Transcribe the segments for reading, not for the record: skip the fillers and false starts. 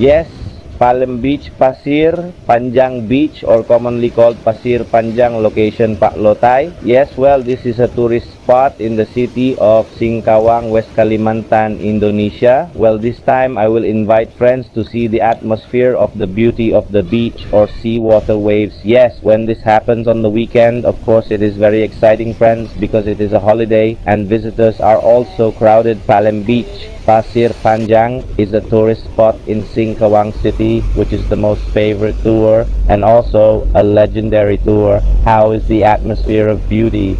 Yes, Palem Beach, Pasir Panjang Beach, or commonly called Pasir Panjang location, Pak Lotai. Yes, well, this is a tourist spot in the city of Singkawang, West Kalimantan, Indonesia. Well, this time I will invite friends to see the atmosphere of the beauty of the beach or seawater waves. Yes, when this happens on the weekend, of course, it is very exciting, friends, because it is a holiday and visitors are also crowded. Palem Beach, Pasir Panjang is a tourist spot in Singkawang City, which is the most favorite tour and also a legendary tour. How is the atmosphere of beauty?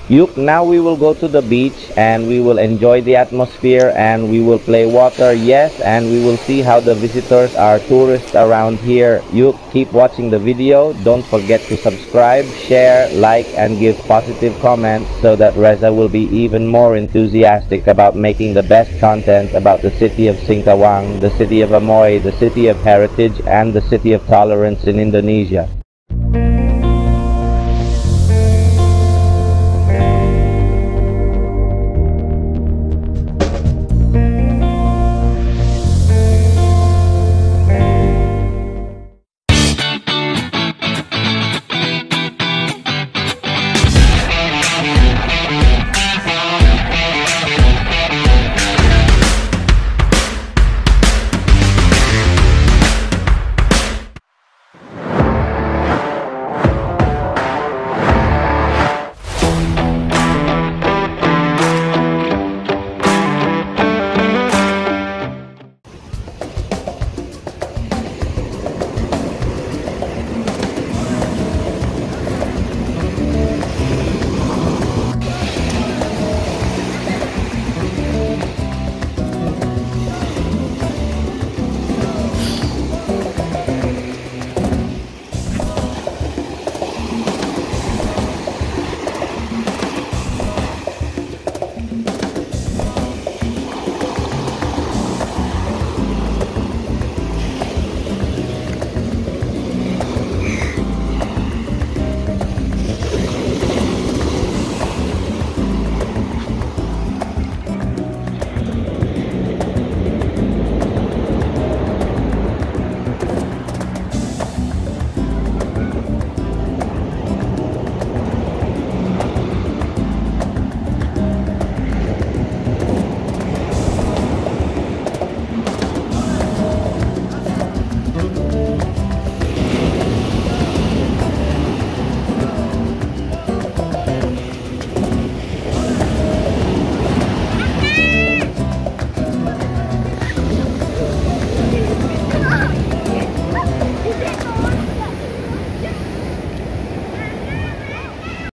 Yuk, now we will go to the beach and we will enjoy the atmosphere and we will play water, yes, and we will see how the visitors are tourists around here. Yuk, keep watching the video. Don't forget to subscribe, share, like, and give positive comments so that Reza will be even more enthusiastic about making the best content about the city of Singkawang, the city of Amoy, the city of heritage, and the city of tolerance in Indonesia.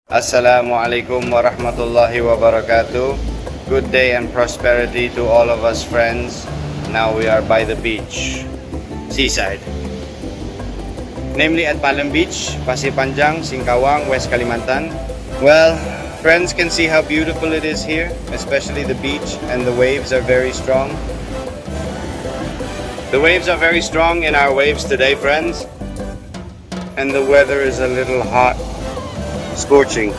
Assalamualaikum warahmatullahi wabarakatuh. Good day and prosperity to all of us friends. Now we are by the beach, seaside, namely at Palem Beach, Pasir Panjang, Singkawang, West Kalimantan. Well, friends can see how beautiful it is here, especially the beach, and the waves are very strong. The waves are very strong in our waves today, friends, and the weather is a little hot. Scorching.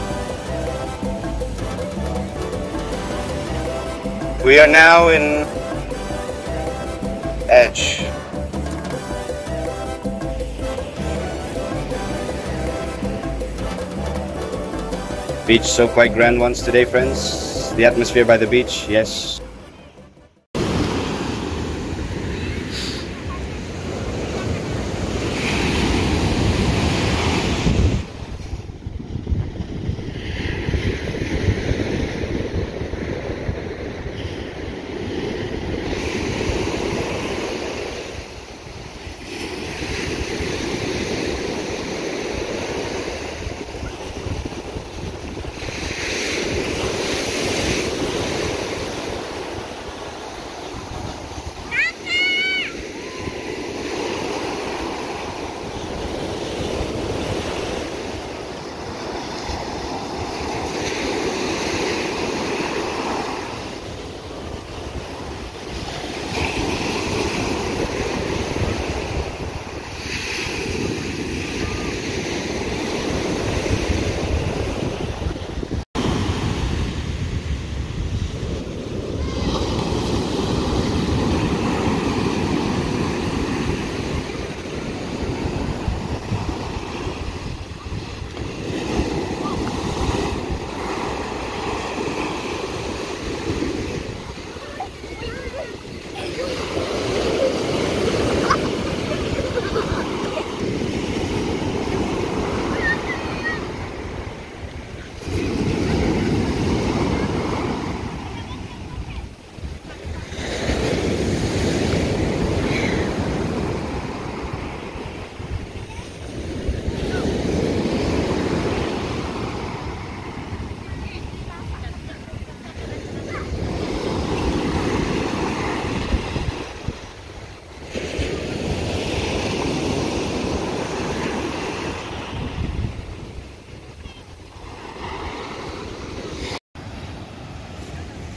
We are now in Edge. Beach so quite grand once today, friends. The atmosphere by the beach, yes.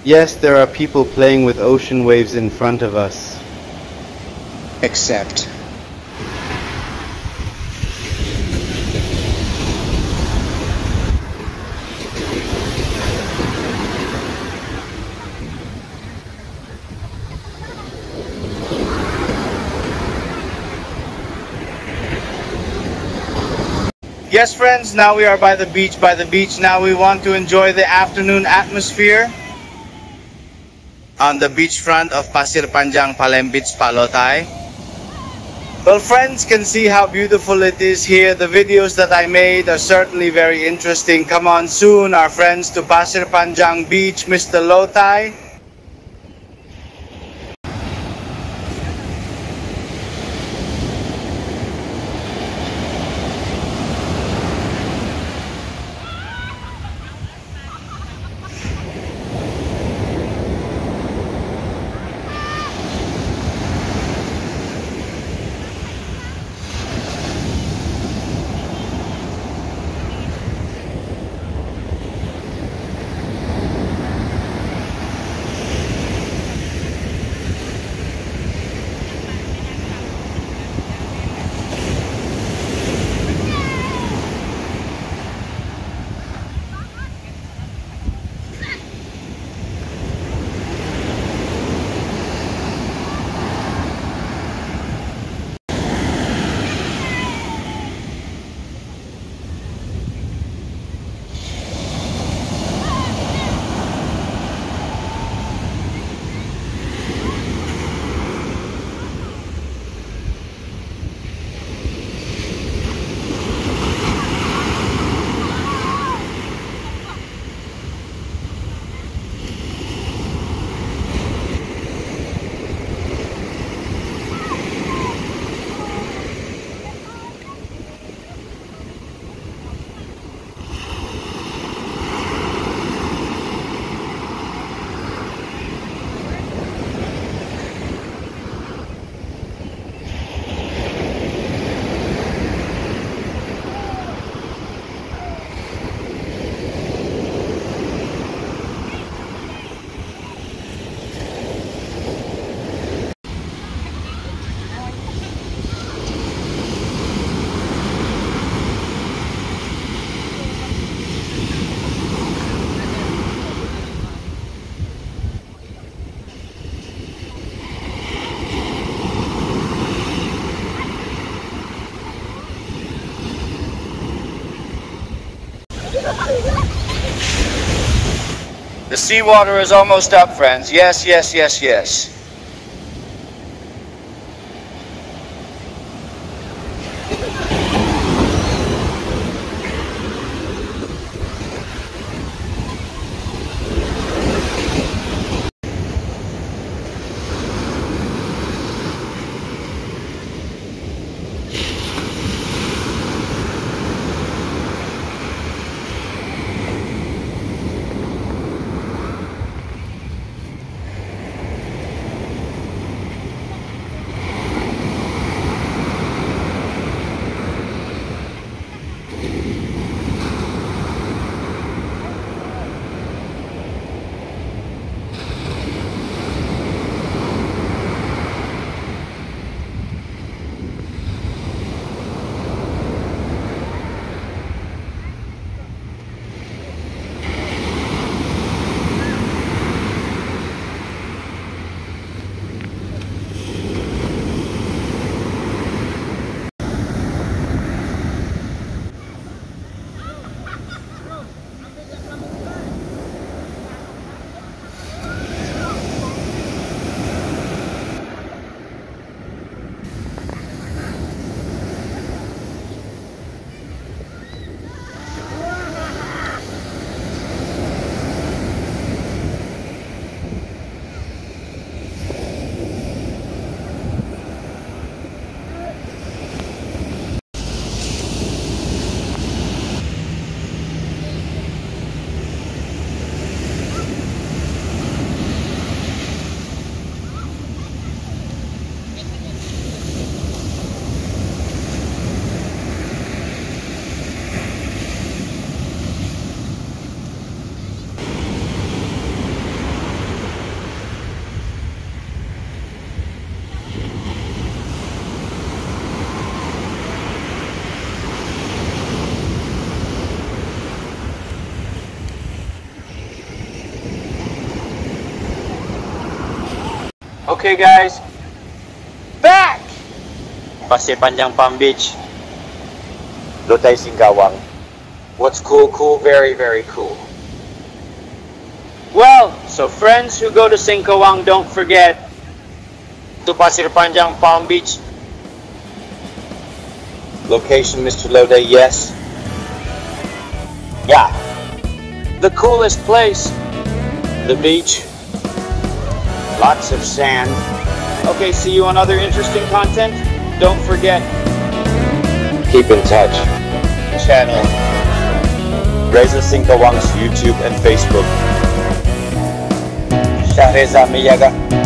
Yes, there are people playing with ocean waves in front of us. Except Yes, friends, now we are by the beach. By the beach, now we want to enjoy the afternoon atmosphere on the beachfront of Pasir Panjang, Palem Beach, Palotai. Well, friends can see how beautiful it is here. The videos that I made are certainly very interesting. Come on soon, our friends, to Pasir Panjang Beach, Mr. Lotai. The seawater is almost up, friends. Yes, yes, yes, yes. Okay guys, back! Pasir Panjang, Palm Beach. Lotay, Singkawang. What's cool? Cool, very, very cool. Well, so friends who go to Singkawang, don't forget To Pasir Panjang, Palm Beach. Location, Mr. Lode, yes. Yeah. The coolest place. The beach. Lots of sand. Okay, see you on other interesting content. Don't forget Keep in touch. Channel. Reza Singkawang's YouTube and Facebook. Reza Miyaga.